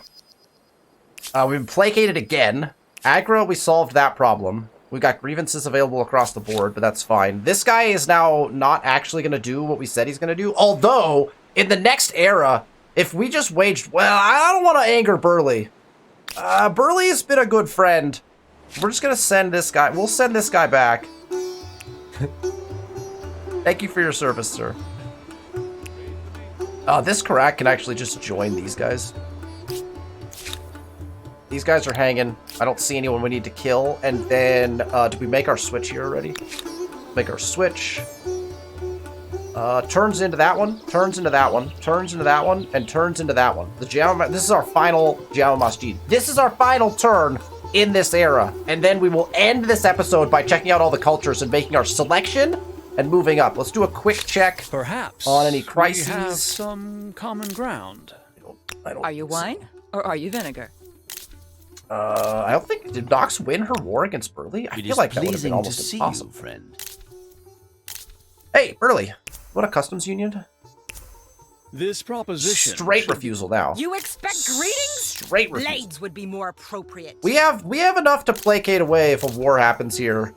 We've been placated again. Agra, we solved that problem. We got grievances available across the board, but that's fine. This guy is now not actually going to do what we said he's going to do. Although, in the next era, if we just waged... Well, I don't want to anger Burley. Burley's been a good friend. We're just going to send this guy... We'll send this guy back. Thank you for your service, sir. This Karak can actually just join these guys. These guys are hanging. I don't see anyone we need to kill. And then, did we make our switch here already? Make our switch. Turns into that one, turns into that one, turns into that one, and turns into that one. This is our final Java Masjid. This is our final turn in this era. And then we will end this episode by checking out all the cultures and making our selection and moving up. Let's do a quick check. Perhaps on any crises. We have some common ground. Are you wine or are you vinegar? I don't think... Did Nox win her war against Burley? I feel like that would have been almost impossible. Friend. Hey, Burley. What a customs union? This proposition... Straight refusal now. You expect greetings? Straight refusal. Blades would be more appropriate. We have enough to placate away if a war happens here.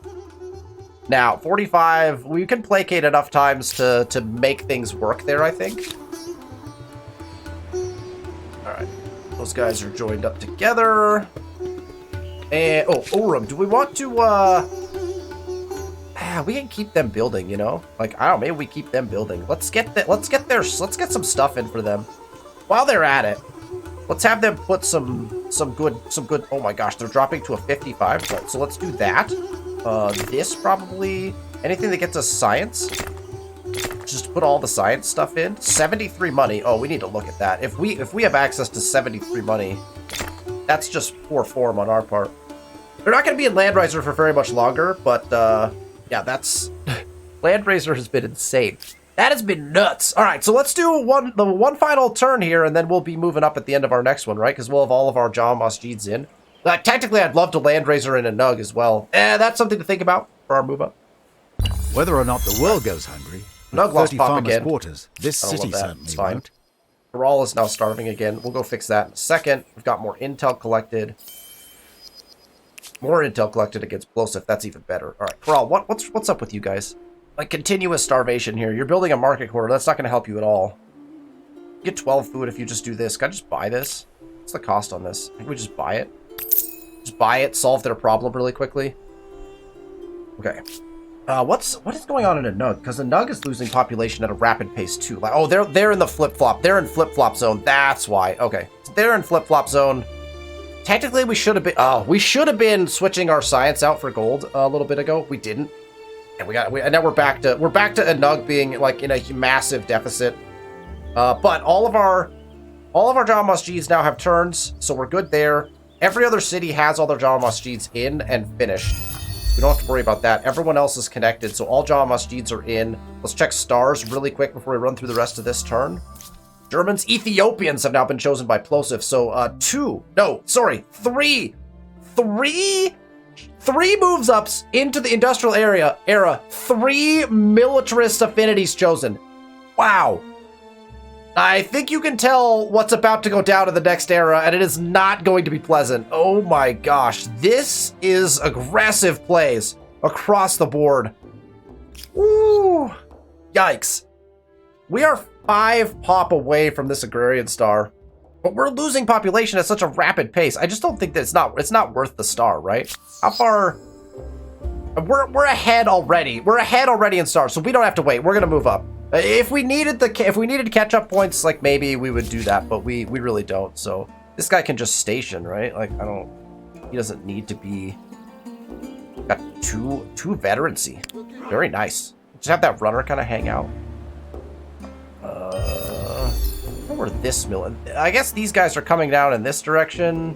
Now, 45, we can placate enough times to make things work there, I think. Alright. Those guys are joined up together. And, oh, Orum, do we want to, we can keep them building, you know? Like, I don't know, maybe we keep them building. Let's get some stuff in for them. While they're at it, let's have them put some good, oh my gosh, they're dropping to a 55. So let's do that. This probably, anything that gets us science. Just put all the science stuff in. 73 money. Oh, we need to look at that. If we have access to 73 money, that's just poor form on our part. They're not going to be in Landriser for very much longer, but yeah, that's... Landriser has been insane. That has been nuts. All right, so let's do the one final turn here, and then we'll be moving up at the end of our next one, right? Because we'll have all of our Java Masjids in. Technically, I'd love to Landriser in a Nug as well. That's something to think about for our move up. Whether or not the world goes hungry, Nug lost 30 pop farmers' again. quarters, this I don't city love that. certainly It's fine. won't. Baral is now starving again. We'll go fix that in a second. We've got more intel collected. More intel collected against Plosif. That's even better. All right, Baral, what's up with you guys? Like, continuous starvation here. You're building a market quarter. That's not going to help you at all. You get 12 food if you just do this. Can I just buy this? What's the cost on this? I think we just buy it. Just buy it, solve their problem really quickly. Okay. What is going on in a Nug? Because the Nug is losing population at a rapid pace too. Like, oh, they're in the flip-flop. They're in flip-flop zone. That's why. Okay. So they're in flip-flop zone. Technically, we should have been... Oh, we should have been switching our science out for gold a little bit ago. We didn't. And and now we're back to a Nug being like in a massive deficit. But all of our Java Masjids now have turns, so we're good there. Every other city has all their Java Masjids in and finished. We don't have to worry about that. Everyone else is connected, so all Java Masjids are in. Let's check stars really quick before we run through the rest of this turn. Germans, Ethiopians have now been chosen by Plosif. So, 3 moves ups into the industrial era. 3 militarist affinities chosen. Wow. I think you can tell what's about to go down in the next era, and it is not going to be pleasant. Oh my gosh. This is aggressive plays across the board. Woo! Yikes. We are 5 pop away from this agrarian star, but we're losing population at such a rapid pace. I just don't think that it's not worth the star, right? How far? We're ahead already. We're ahead already in stars, so we don't have to wait. We're gonna move up. If we needed catch-up points, like maybe we would do that, but we really don't. So this guy can just station, right? Like he doesn't need to be. Got two veterancy, very nice. Just have that runner kind of hang out. Where this mill? I guess these guys are coming down in this direction.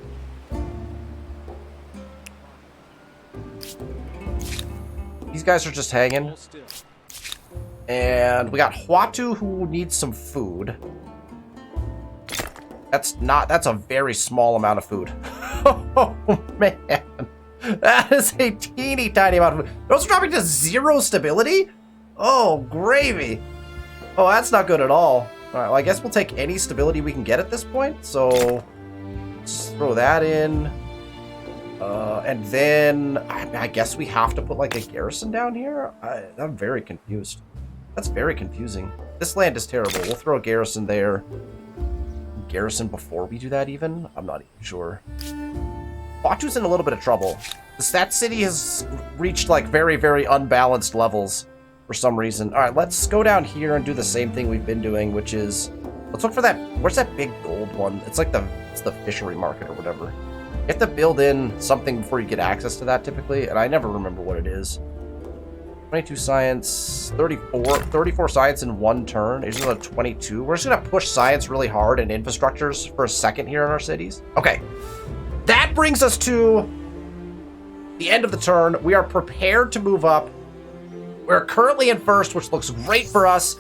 These guys are just hanging. And we got Huatu who needs some food. That's a very small amount of food. Oh man. That is a teeny tiny amount of food. Those are dropping to 0 stability? Oh, gravy. Oh, that's not good at all. Alright, well, I guess we'll take any stability we can get at this point. So, let's throw that in. And then, I guess we have to put like a garrison down here? I'm very confused. That's very confusing. This land is terrible. We'll throw a garrison there. garrison before we do that even? I'm not even sure. Batu's in a little bit of trouble. That city has reached like very, very unbalanced levels for some reason. All right, let's go down here and do the same thing we've been doing, which is, let's look for that, where's that big gold one? It's like it's the fishery market or whatever. You have to build in something before you get access to that typically, and I never remember what it is. 22 science, 34 science in one turn. It's just a 22. We're just gonna push science really hard and infrastructures for a second here in our cities. Okay, that brings us to the end of the turn. We are prepared to move up. We're currently in first, which looks great for us.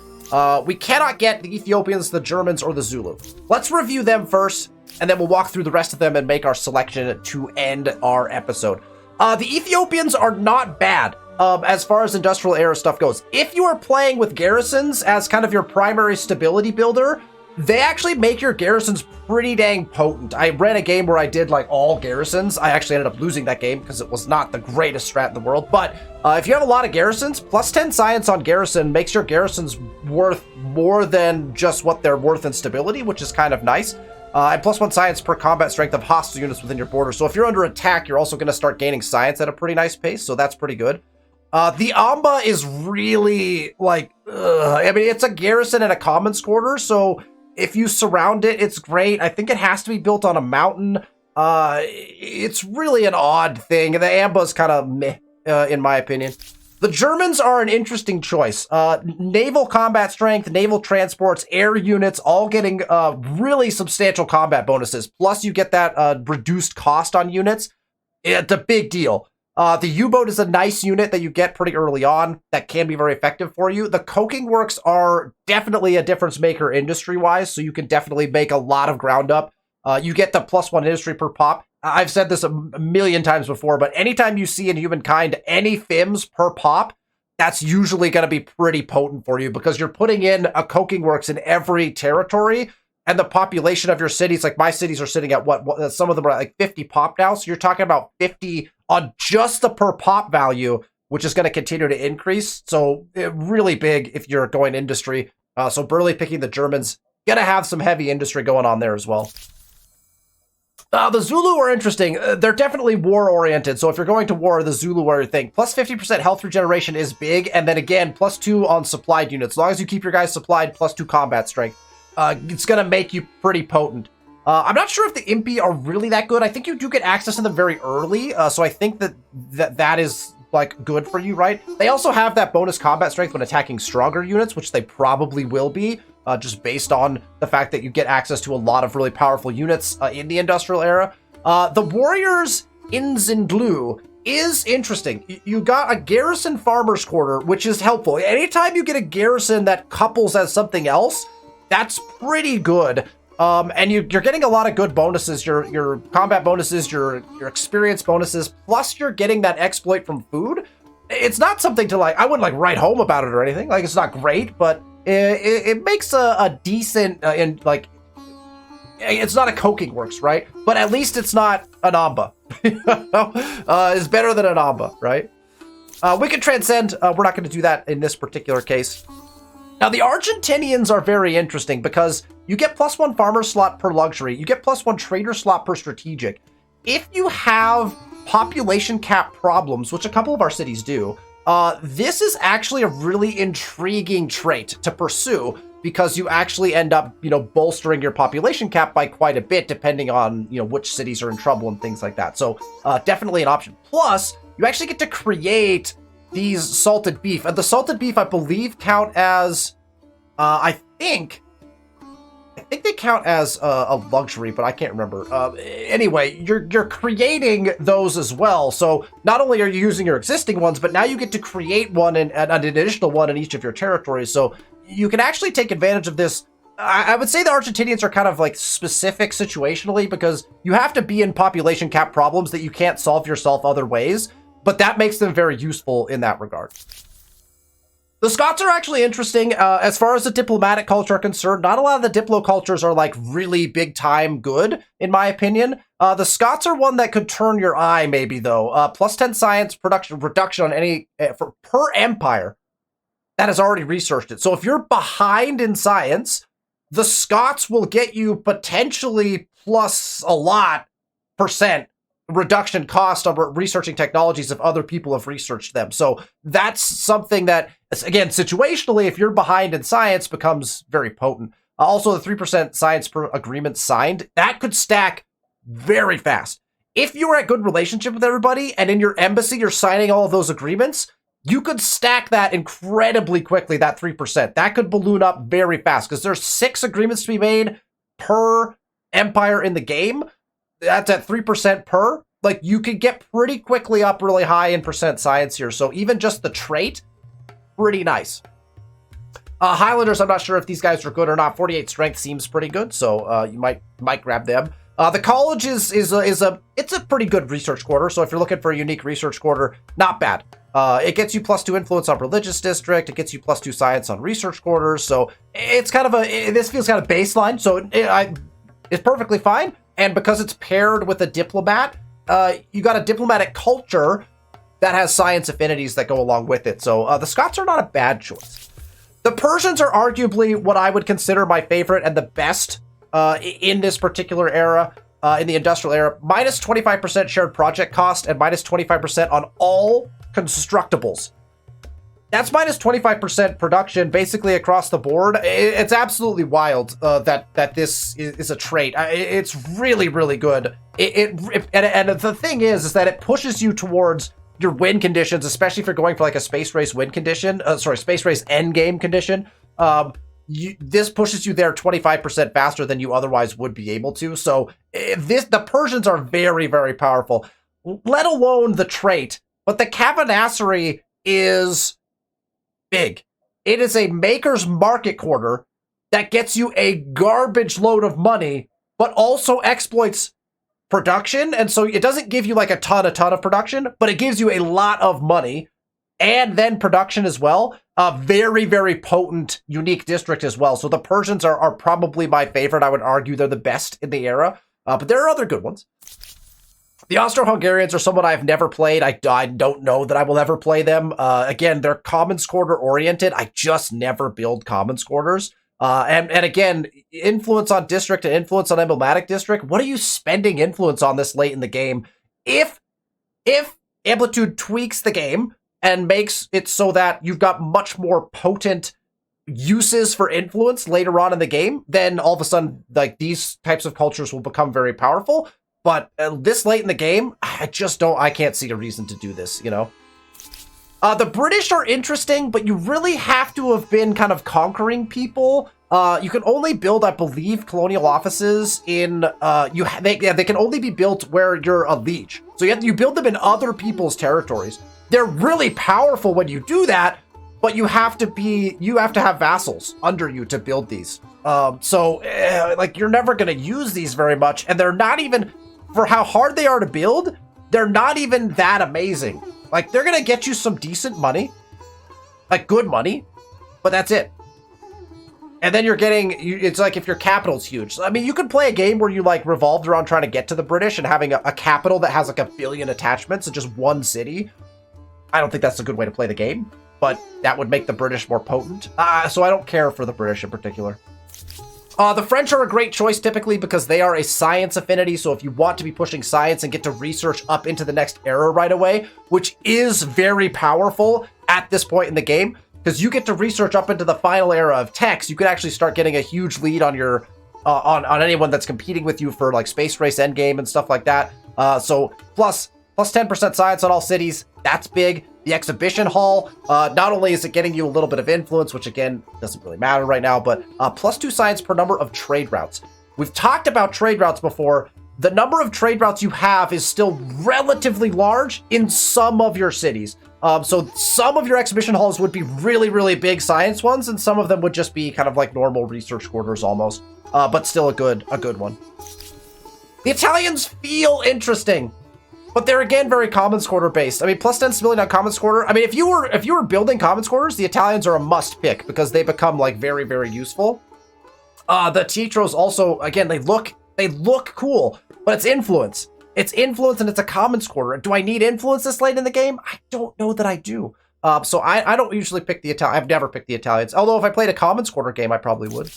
We cannot get the Ethiopians, the Germans, or the Zulu. Let's review them first, and then we'll walk through the rest of them and make our selection to end our episode. The Ethiopians are not bad as far as industrial era stuff goes. If you are playing with garrisons as kind of your primary stability builder, they actually make your garrisons pretty dang potent. I ran a game where I did like all garrisons. I actually ended up losing that game because it was not the greatest strat in the world. But if you have a lot of garrisons, plus 10 science on garrison makes your garrisons worth more than just what they're worth in stability, which is kind of nice. And plus 1 science per combat strength of hostile units within your border. So if you're under attack, you're also going to start gaining science at a pretty nice pace. So that's pretty good. The Amba is really like, I mean, it's a garrison and a commons quarter. So if you surround it, it's great. I think it has to be built on a mountain. It's really an odd thing. The Amba's kind of meh, in my opinion. The Germans are an interesting choice. Naval combat strength, naval transports, air units, all getting really substantial combat bonuses. Plus you get that reduced cost on units. It's a big deal. The U-boat is a nice unit that you get pretty early on that can be very effective for you. The coking works are definitely a difference maker industry-wise, so you can definitely make a lot of ground up. You get the +1 industry per pop. I've said this a million times before, but anytime you see in Humankind any FIMs per pop, that's usually going to be pretty potent for you because you're putting in a coking works in every territory, and the population of your cities, like my cities are sitting at what some of them are like 50 pop now, so you're talking about 50 on just the per pop value, which is going to continue to increase. So really big if you're going industry. So Burley picking the Germans, gonna have some heavy industry going on there as well. The Zulu are interesting. They're definitely war-oriented. So if you're going to war, the Zulu are your thing. Plus 50% health regeneration is big. And then again, +2 on supplied units. As long as you keep your guys supplied, +2 combat strength. It's going to make you pretty potent. I'm not sure if the Impi are really that good. I think you do get access to them very early. So I think that is like good for you, right? They also have that bonus combat strength when attacking stronger units, which they probably will be. Just based on the fact that you get access to a lot of really powerful units in the industrial era. The warriors in Zindlu is interesting. You got a garrison farmer's quarter, which is helpful. Anytime you get a garrison that couples as something else, that's pretty good. And you're getting a lot of good bonuses, your combat bonuses, your experience bonuses, plus you're getting that exploit from food. It's not something to like, I wouldn't like write home about it or anything. Like, it's not great, but it makes a decent, it's not a coking works, right? But at least it's not an Amba. It's better than an Amba, right? We can transcend. We're not going to do that in this particular case. Now, the Argentinians are very interesting because you get +1 farmer slot per luxury. You get +1 trader slot per strategic. If you have population cap problems, which a couple of our cities do, this is actually a really intriguing trait to pursue because you actually end up, bolstering your population cap by quite a bit depending on, which cities are in trouble and things like that. So definitely an option. Plus, you actually get to create these salted beef. And the salted beef, I believe, count as, I think they count as a luxury, but I can't remember. Anyway, you're creating those as well. So not only are you using your existing ones, but now you get to create one and an additional one in each of your territories. So you can actually take advantage of this. I would say the Argentinians are kind of like specific situationally because you have to be in population cap problems that you can't solve yourself other ways. But that makes them very useful in that regard. The Scots are actually interesting. As far as the diplomatic culture are concerned, not a lot of the diplo cultures are like really big time good, in my opinion. The Scots are one that could turn your eye maybe though. +10 science reduction on any per empire that has already researched it. So if you're behind in science, the Scots will get you potentially plus a lot % reduction cost on researching technologies if other people have researched them. So that's something that, again, situationally, if you're behind in science, becomes very potent. Also, the 3% science agreement signed, that could stack very fast. If you're at good relationship with everybody and in your embassy you're signing all of those agreements, you could stack that incredibly quickly, that 3%. That could balloon up very fast because there's 6 agreements to be made per empire in the game. That's at 3% per. Like, you could get pretty quickly up really high in % science here. So even just the trait, pretty nice. Highlanders, I'm not sure if these guys are good or not. 48 strength seems pretty good, so you might grab them. The college is a pretty good research quarter. So if you're looking for a unique research quarter, not bad. It gets you +2 influence on religious district. It gets you +2 science on research quarters. So it's kind of this feels kind of baseline. So it's perfectly fine. And because it's paired with a diplomat, you got a diplomatic culture that has science affinities that go along with it. So the Scots are not a bad choice. The Persians are arguably what I would consider my favorite and the best in this particular era, in the industrial era. Minus 25% shared project cost and minus 25% on all constructibles. That's minus 25% production basically across the board. It's absolutely wild that this is a trait. It's really, really good. And the thing is that it pushes you towards your win conditions, especially if you're going for like a space race win condition. Space race end game condition. This pushes you there 25% faster than you otherwise would be able to. So the Persians are very, very powerful, let alone the trait. But the Cavanssery is big. It is a maker's market quarter that gets you a garbage load of money, but also exploits production. And so it doesn't give you like a ton of production, but it gives you a lot of money and then production as well. A very, very potent, unique district as well. So the Persians are probably my favorite. I would argue they're the best in the era, but there are other good ones. The Austro-Hungarians are someone I've never played. I don't know that I will ever play them. Again, they're commons quarter oriented. I just never build commons quarters. And again, influence on district and influence on emblematic district. What are you spending influence on this late in the game? If Amplitude tweaks the game and makes it so that you've got much more potent uses for influence later on in the game, then all of a sudden, like, these types of cultures will become very powerful. But this late in the game, I can't see a reason to do this, you know? The British are interesting, but you really have to have been kind of conquering people. You can only build, I believe, colonial offices in, they can only be built where you're a liege. So you build them in other people's territories. They're really powerful when you do that, but you have to have vassals under you to build these. Like, you're never going to use these very much, and they're not even, for how hard they are to build, they're not even that amazing. Like, they're going to get you some decent money, like good money, but that's it. And then it's like if your capital's huge. I mean, you could play a game where you like revolved around trying to get to the British and having a capital that has like 1 billion attachments in just one city. I don't think that's a good way to play the game, but that would make the British more potent. So I don't care for the British in particular. The French are a great choice typically because they are a science affinity. So if you want to be pushing science and get to research up into the next era right away, which is very powerful at this point in the game, because you get to research up into the final era of techs, you could actually start getting a huge lead on your on anyone that's competing with you for like space race endgame and stuff like that. So plus 10% science on all cities, that's big. The exhibition hall, not only is it getting you a little bit of influence, which again, doesn't really matter right now, but +2 science per number of trade routes. We've talked about trade routes before. The number of trade routes you have is still relatively large in some of your cities. So some of your exhibition halls would be really, really big science ones, and some of them would just be kind of like normal research quarters almost, but still a good one. The Italians feel interesting. But they're again very commons quarter based. I mean, +10 stability on commons quarter. I mean, if you were building commons quarters, the Italians are a must pick because they become like very, very useful. The Tietros also, again, they look cool, but it's influence. It's influence and it's a commons quarter. Do I need influence this late in the game? I don't know that I do. So I don't usually pick the Italians. I've never picked the Italians. Although if I played a commons quarter game, I probably would.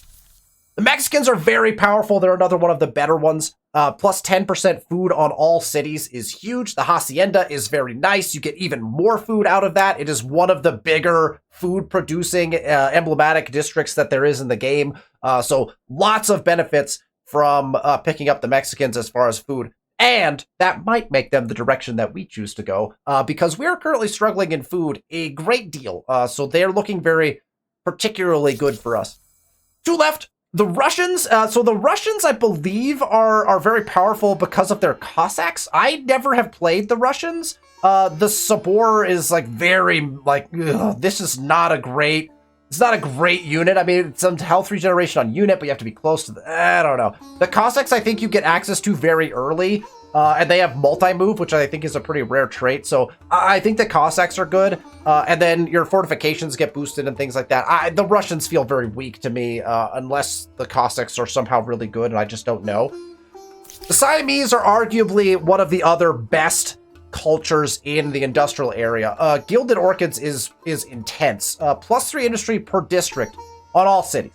The Mexicans are very powerful. They're another one of the better ones. Plus 10% food on all cities is huge. The Hacienda is very nice. You get even more food out of that. It is one of the bigger food-producing emblematic districts that there is in the game. So lots of benefits from picking up the Mexicans as far as food. And that might make them the direction that we choose to go, because we are currently struggling in food a great deal. So they're looking very particularly good for us. Two left. The Russians, so the Russians, I believe, are very powerful because of their Cossacks. I never have played the Russians. The Sabor is like very, like, this is not a great, it's not a great unit. I mean, it's some health regeneration on unit, but you have to be close to the, I don't know. The Cossacks, I think you get access to very early. And they have multi-move, which I think is a pretty rare trait. So I think the Cossacks are good. And then your fortifications get boosted and things like that. The Russians feel very weak to me, unless the Cossacks are somehow really good, and I just don't know. The Siamese are arguably one of the other best cultures in the industrial area. Gilded Orchids is intense. +3 industry per district on all cities.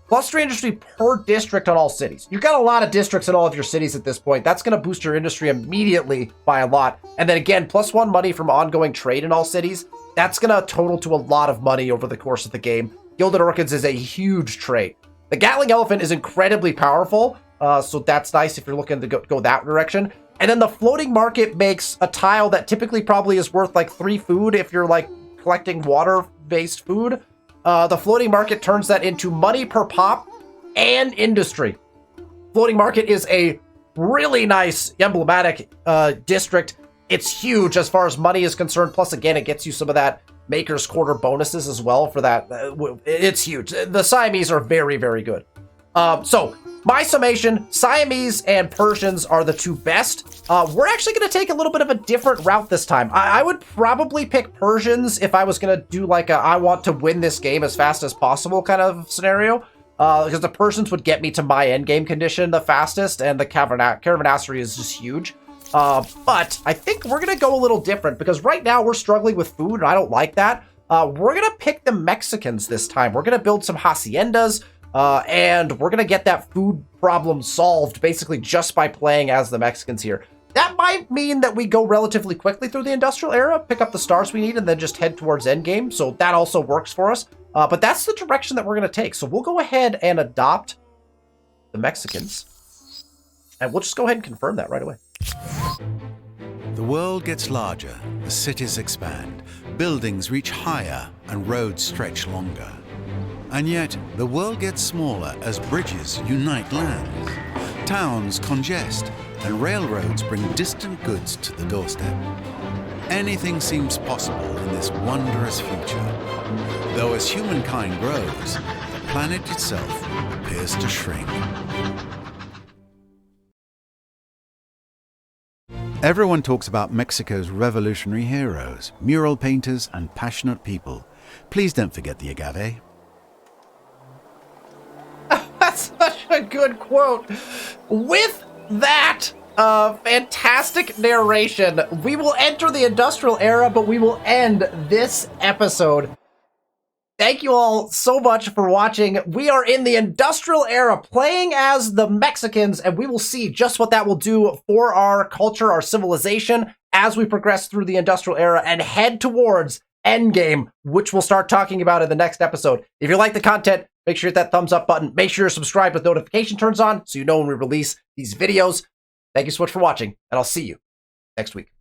+3 industry per district on all cities. You've got a lot of districts in all of your cities at this point. That's going to boost your industry immediately by a lot. And then again, +1 money from ongoing trade in all cities. That's going to total to a lot of money over the course of the game. Gilded Orchids is a huge trait. The Gatling Elephant is incredibly powerful, so that's nice if you're looking to go that direction. And then the Floating Market makes a tile that typically probably is worth like 3 food if you're like collecting water-based food. The Floating Market turns that into money per pop and industry. Floating Market is a really nice emblematic district. It's huge as far as money is concerned. Plus, again, it gets you some of that Maker's Quarter bonuses as well for that. It's huge. The Siamese are very, very good. So, my summation, Siamese and Persians are the 2 best. We're actually going to take a little bit of a different route this time. I would probably pick Persians if I was going to do like a I want to win this game as fast as possible kind of scenario. Because the Persians would get me to my endgame condition the fastest, and the Caravanserai is just huge. But I think we're going to go a little different, because right now we're struggling with food, and I don't like that. We're going to pick the Mexicans this time. We're going to build some haciendas. And we're going to get that food problem solved basically just by playing as the Mexicans here. That might mean that we go relatively quickly through the industrial era, pick up the stars we need, and then just head towards endgame. So that also works for us. But that's the direction that we're going to take. So we'll go ahead and adopt the Mexicans. And we'll just go ahead and confirm that right away. The world gets larger, the cities expand, buildings reach higher, and roads stretch longer. And yet, the world gets smaller as bridges unite lands. Towns congest, and railroads bring distant goods to the doorstep. Anything seems possible in this wondrous future. Though as humankind grows, the planet itself appears to shrink. Everyone talks about Mexico's revolutionary heroes, mural painters, and passionate people. Please don't forget the agave. That's such a good quote. With that fantastic narration, we will enter the industrial era, but we will end this episode. Thank you all so much for watching. We are in the industrial era playing as the Mexicans, and we will see just what that will do for our culture, our civilization, as we progress through the industrial era and head towards Endgame, which we'll start talking about in the next episode. If you like the content, make sure you hit that thumbs up button. Make sure you're subscribed with notification turns on so you know when we release these videos. Thank you so much for watching, and I'll see you next week.